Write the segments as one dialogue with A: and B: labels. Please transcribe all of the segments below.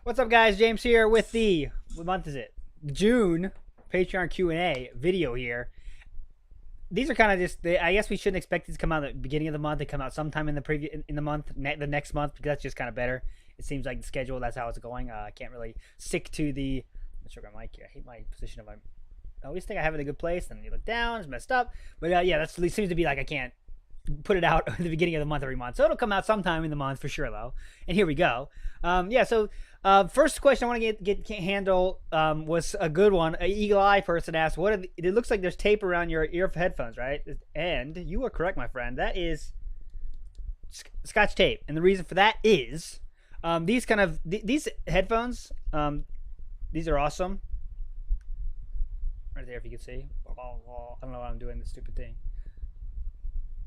A: What's up, guys? James here with the what month is it? June Patreon Q&A video here. These are kind of just. I guess we shouldn't expect these to come out at the beginning of the month. They come out sometime in the the next month, because that's just kind of better. It seems like the schedule. That's how it's going. I can't really stick to the. I'm sure I mic here. I hate my position of my. I always think I have it in a good place, then you look down, it's messed up. But yeah, it seems to be like I can't put it out at the beginning of the month every month. So it'll come out sometime in the month for sure, though. And here we go. First question I want to get handle was a good one. An Eagle Eye person asked, it looks like there's tape around your ear headphones, right? And you are correct, my friend. That is Scotch tape. And the reason for that is these headphones, these are awesome. Right there, if you can see. I don't know why I'm doing this stupid thing.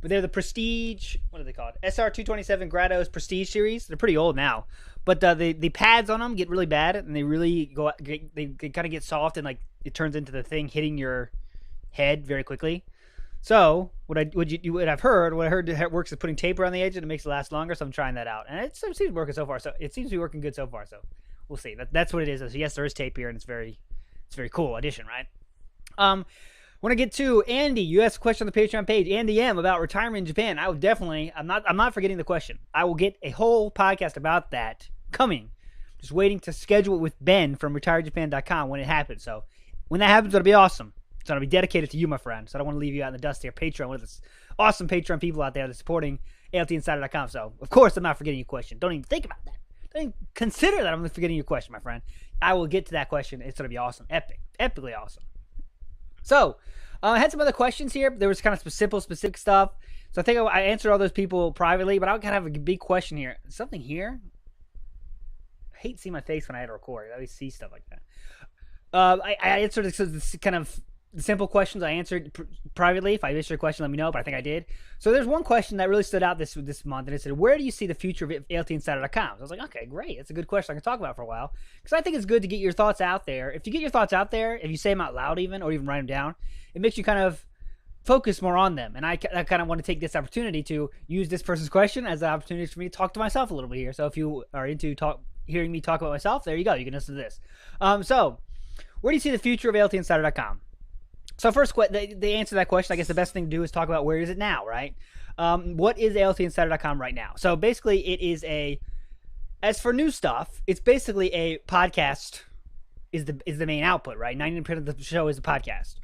A: But they're the Prestige, what are they called? SR227 Grados Prestige series. They're pretty old now. But the pads on them get really bad, and they really they kind of get soft, and like it turns into the thing hitting your head very quickly. So what I've heard it works is putting tape around the edge, and it makes it last longer. So I'm trying that out, and it seems to be working so far. So it seems to be working good so far. So we'll see. That's what it is. So yes, there is tape here, and it's very cool addition, right? Want to get to Andy. You asked a question on the Patreon page, Andy M, about retirement in Japan. I would definitely. I'm not forgetting the question. I will get a whole podcast about that coming. Just waiting to schedule it with Ben from retiredjapan.com when it happens. So when that happens, it'll be awesome. It's going to be dedicated to you, my friend. So I don't want to leave you out in the dust here. Patreon, one of the awesome Patreon people out there that's supporting ALTInsider.com. So of course I'm not forgetting your question. Don't even think about that. Don't even consider that I'm forgetting your question, my friend. I will get to that question. It's going to be awesome. Epically awesome. So, I had some other questions here. There was kind of simple, specific stuff. So I think I answered all those people privately, but I kind of have a big question here. Something here? I hate seeing my face when I had to record. I always see stuff like that. I answered this kind of simple questions I answered privately. If I missed your question, let me know, but I think I did. So there's one question that really stood out this month, and it said, where do you see the future of ALTInsider.com? So I was like, okay, great. That's a good question I can talk about for a while, because I think it's good to get your thoughts out there. If you get your thoughts out there, if you say them out loud even, or even write them down, it makes you kind of focus more on them. And I kind of want to take this opportunity to use this person's question as an opportunity for me to talk to myself a little bit here. So if you are into hearing me talk about myself, there you go. You can listen to this. So where do you see the future of ALTInsider.com? So first, the answer to that question, I guess the best thing to do is talk about where is it now, right? What is ALTInsider.com right now? So basically, it is as for new stuff, it's basically a podcast is the main output, right? 90% of the show is a podcast.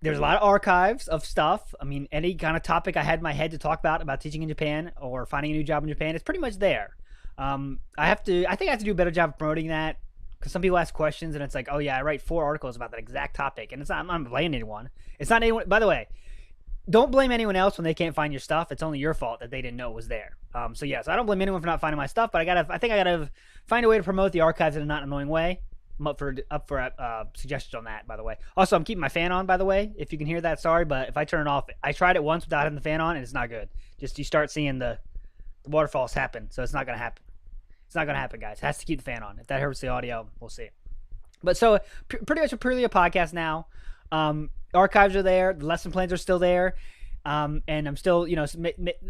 A: There's a lot of archives of stuff. I mean, any kind of topic I had in my head to talk about teaching in Japan or finding a new job in Japan, it's pretty much there. I think I have to do a better job of promoting that. Because some people ask questions, and it's like, oh, yeah, I write 4 articles about that exact topic. And I'm not blaming anyone. It's not anyone. By the way, don't blame anyone else when they can't find your stuff. It's only your fault that they didn't know it was there. So I don't blame anyone for not finding my stuff, but I think I gotta find a way to promote the archives in a not annoying way. I'm up for suggestions on that, by the way. Also, I'm keeping my fan on, by the way. If you can hear that, sorry, but if I turn it off, I tried it once without having the fan on, and it's not good. Just you start seeing the waterfalls happen, so it's not gonna happen. It's not going to happen, guys. It has to keep the fan on. If that hurts the audio, we'll see. But so, pretty much purely a podcast now. Archives are there. The lesson plans are still there. And I'm still,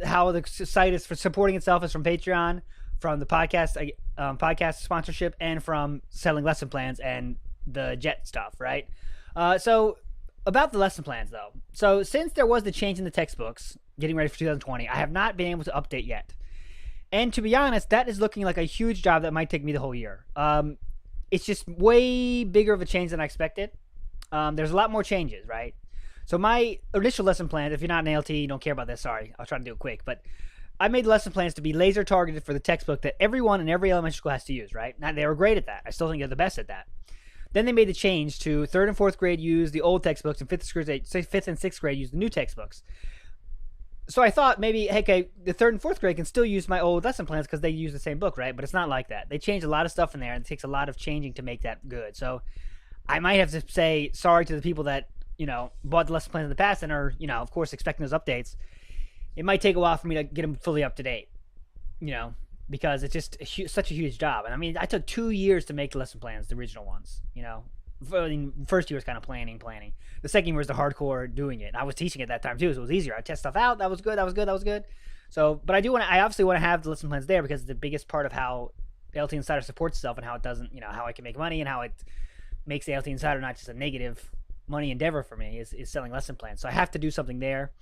A: how the site is for supporting itself is from Patreon, from the podcast sponsorship, and from selling lesson plans and the jet stuff, right? So, about the lesson plans, though. So, since there was the change in the textbooks, getting ready for 2020, I have not been able to update yet. And to be honest, that is looking like a huge job that might take me the whole year. It's just way bigger of a change than I expected. There's a lot more changes, right? So my initial lesson plans, if you're not an ALT, you don't care about this, sorry. I'll try to do it quick. But I made lesson plans to be laser targeted for the textbook that everyone in every elementary school has to use, right? Now, they were great at that. I still think they're the best at that. Then they made the change to 3rd and 4th grade use the old textbooks, and 5th and 6th grade use the new textbooks. So I thought maybe, hey, okay, the 3rd and 4th grade can still use my old lesson plans because they use the same book, right? But it's not like that. They changed a lot of stuff in there, and it takes a lot of changing to make that good. So I might have to say sorry to the people that, bought the lesson plans in the past and are, of course, expecting those updates. It might take a while for me to get them fully up to date, because it's just such a huge job. And I mean, I took 2 years to make the lesson plans, the original ones, First year was kind of planning. The second year was the hardcore doing it. And I was teaching at that time too, so it was easier. I test stuff out. That was good. So, but I obviously want to have the lesson plans there because it's the biggest part of how ALT Insider supports itself and how it doesn't, how I can make money and how it makes the ALT Insider not just a negative money endeavor for me is selling lesson plans. So I have to do something there.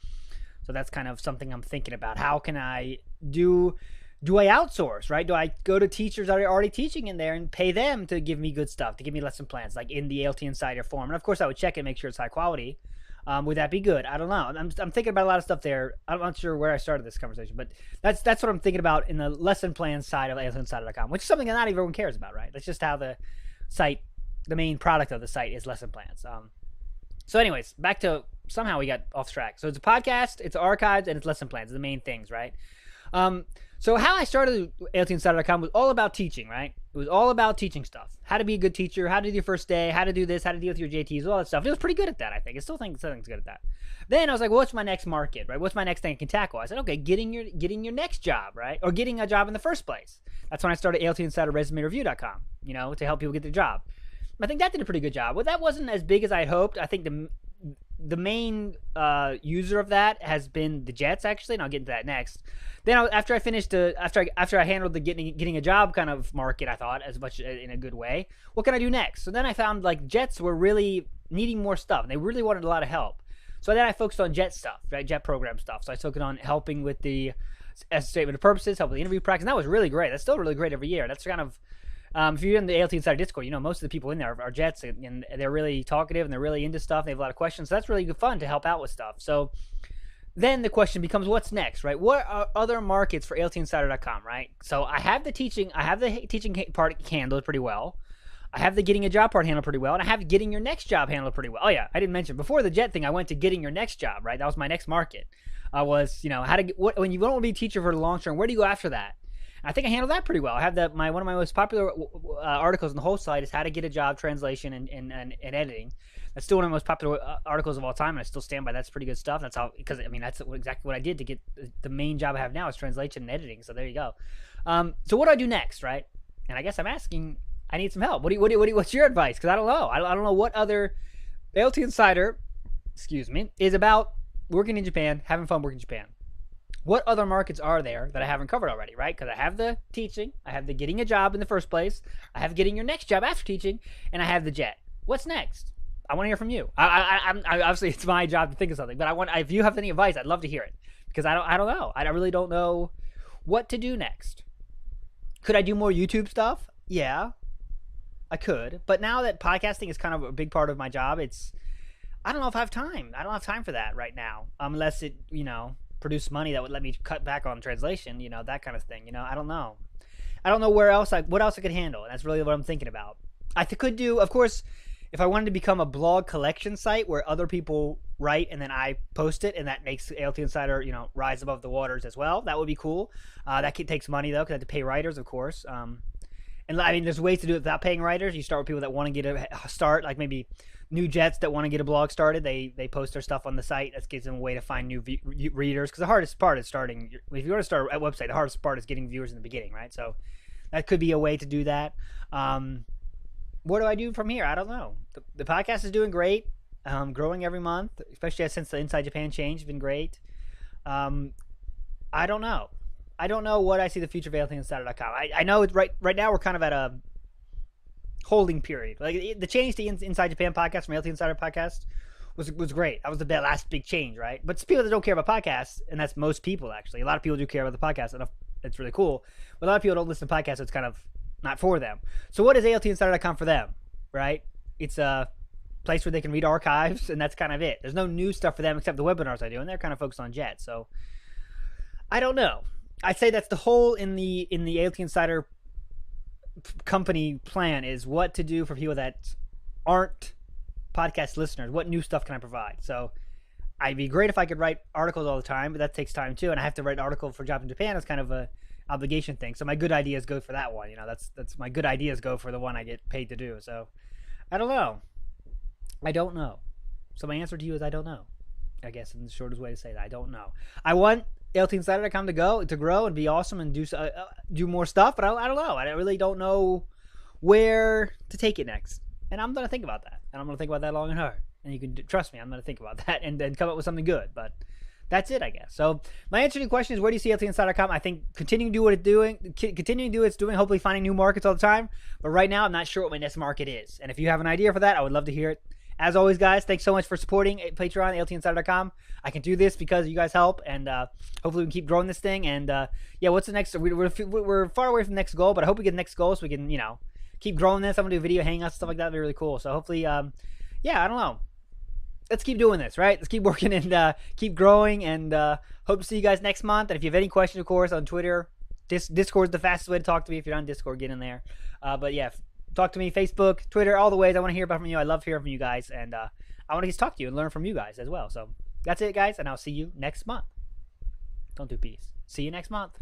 A: So that's kind of something I'm thinking about. How can I do I outsource, right? Do I go to teachers that are already teaching in there and pay them to give me good stuff, to give me lesson plans, like in the ALT Insider form? And of course, I would check and make sure it's high quality. Would that be good? I don't know. I'm thinking about a lot of stuff there. I'm not sure where I started this conversation, but that's what I'm thinking about in the lesson plan side of ALTInsider.com, which is something that not everyone cares about, right? That's just how the main product of the site is lesson plans. So anyways, back to somehow we got off track. So it's a podcast, it's archives, and it's lesson plans, the main things, right? So how I started ALTInsider.com was all about teaching, right? It was all about teaching stuff. How to be a good teacher, how to do your first day, how to do this, how to deal with your JTs, all that stuff. It was pretty good at that, I think. I still think it's good at that. Then I was like, well, what's my next market, right? What's my next thing I can tackle? I said, okay, getting your next job, right? Or getting a job in the first place. That's when I started ALTInsiderResumeReview.com, to help people get their job. I think that did a pretty good job. Well, that wasn't as big as I had hoped. I think the main user of that has been the Jets, actually, and I'll get into that next. Then after I handled the getting a job kind of market, I thought, as much in a good way, what can I do next? So then I found like Jets were really needing more stuff, and they really wanted a lot of help. So then I focused on Jet stuff, right? Jet program stuff. So I took it on helping with the statement of purposes, helping with the interview practice, and that was really great. That's still really great every year. That's kind of if you're in the ALT Insider Discord, most of the people in there are Jets, and they're really talkative and they're really into stuff. They have a lot of questions. So that's really good fun to help out with stuff. So then the question becomes, what's next, right? What are other markets for ALTInsider.com, right? So I have the teaching part handled pretty well. I have the getting a job part handled pretty well, and I have getting your next job handled pretty well. Oh yeah, I didn't mention before the Jet thing. I went to getting your next job, right? That was my next market. Was how to get when you don't want to be a teacher for the long term. Where do you go after that? I think I handled that pretty well. I have one of my most popular articles on the whole site is how to get a job translation and editing. That's still one of the most popular articles of all time, and I still stand by that. That's pretty good stuff. That's that's exactly what I did to get the main job I have now is translation and editing. So there you go. So what do I do next, right? And I guess I'm asking, I need some help. What's your advice? Because I don't know. I don't know what other ALT Insider, is about working in Japan, having fun working in Japan. What other markets are there that I haven't covered already, right? Because I have the teaching, I have the getting a job in the first place, I have getting your next job after teaching, and I have the Jet. What's next? I want to hear from you. I obviously it's my job to think of something, but if you have any advice, I'd love to hear it because I don't know. I really don't know what to do next. Could I do more YouTube stuff? Yeah, I could. But now that podcasting is kind of a big part of my job, I don't know if I have time. I don't have time for that right now, unless it produce money that would let me cut back on translation, that kind of thing. I don't know. I don't know what else I could handle. And that's really what I'm thinking about. I could do, of course, if I wanted to become a blog collection site where other people write and then I post it, and that makes ALT Insider, rise above the waters as well. That would be cool. That takes money though, because I have to pay writers, of course. And I mean, there's ways to do it without paying writers. You start with people that want to get a start, like maybe new Jets that want to get a blog started. They post their stuff on the site. That gives them a way to find new readers. Because the hardest part is starting. If you want to start a website, the hardest part is getting viewers in the beginning, right? So that could be a way to do that. What do I do from here? I don't know. The podcast is doing great. Growing every month, especially since the Inside Japan change. It's been great. I don't know. I don't know what I see the future of ALTInsider.com. I know it's right now we're kind of at a holding period. Like the change to Inside Japan podcast from ALT Insider podcast was great. That was the last big change, right? But it's people that don't care about podcasts, and that's most people actually. A lot of people do care about the podcast, and it's really cool. But a lot of people don't listen to podcasts, so it's kind of not for them. So what is ALTInsider.com for them, right? It's a place where they can read archives, and that's kind of it. There's no new stuff for them except the webinars I do, and they're kind of focused on Jet. So I don't know. I'd say that's the hole in the ALT Insider company plan is what to do for people that aren't podcast listeners. What new stuff can I provide? So I'd be great if I could write articles all the time, but that takes time too. And I have to write an article for Jobs in Japan. It's kind of a obligation thing. So my good ideas go for that one. That's my good ideas go for the one I get paid to do. So I don't know. I don't know. So my answer to you is I don't know. I guess in the shortest way to say that. I don't know. I want ALTInsider.com to grow and be awesome and do more stuff, but I don't know. I really don't know where to take it next. And I'm going to think about that. And I'm going to think about that long and hard. And you can trust me, I'm going to think about that and then come up with something good. But that's it, I guess. So my answer to your question is, where do you see ALTInsider.com? I think continuing to do what it's doing, hopefully finding new markets all the time. But right now, I'm not sure what my next market is. And if you have an idea for that, I would love to hear it. As always, guys, thanks so much for supporting Patreon, ALTInsider.com. I can do this because you guys help, and hopefully we can keep growing this thing. And yeah, what's the next? We're far away from the next goal, but I hope we get the next goal so we can, keep growing this. I'm gonna do video hangouts, stuff like that. That'd be really cool. So hopefully, yeah, I don't know. Let's keep doing this, right? Let's keep working and keep growing, and hope to see you guys next month. And if you have any questions, of course, on Twitter, Discord is the fastest way to talk to me. If you're on Discord, get in there. But yeah, talk to me, Facebook, Twitter, all the ways. I want to hear about from you. I love hearing from you guys, and I want to just talk to you and learn from you guys as well. So that's it, guys, and I'll see you next month. Don't do peace. See you next month.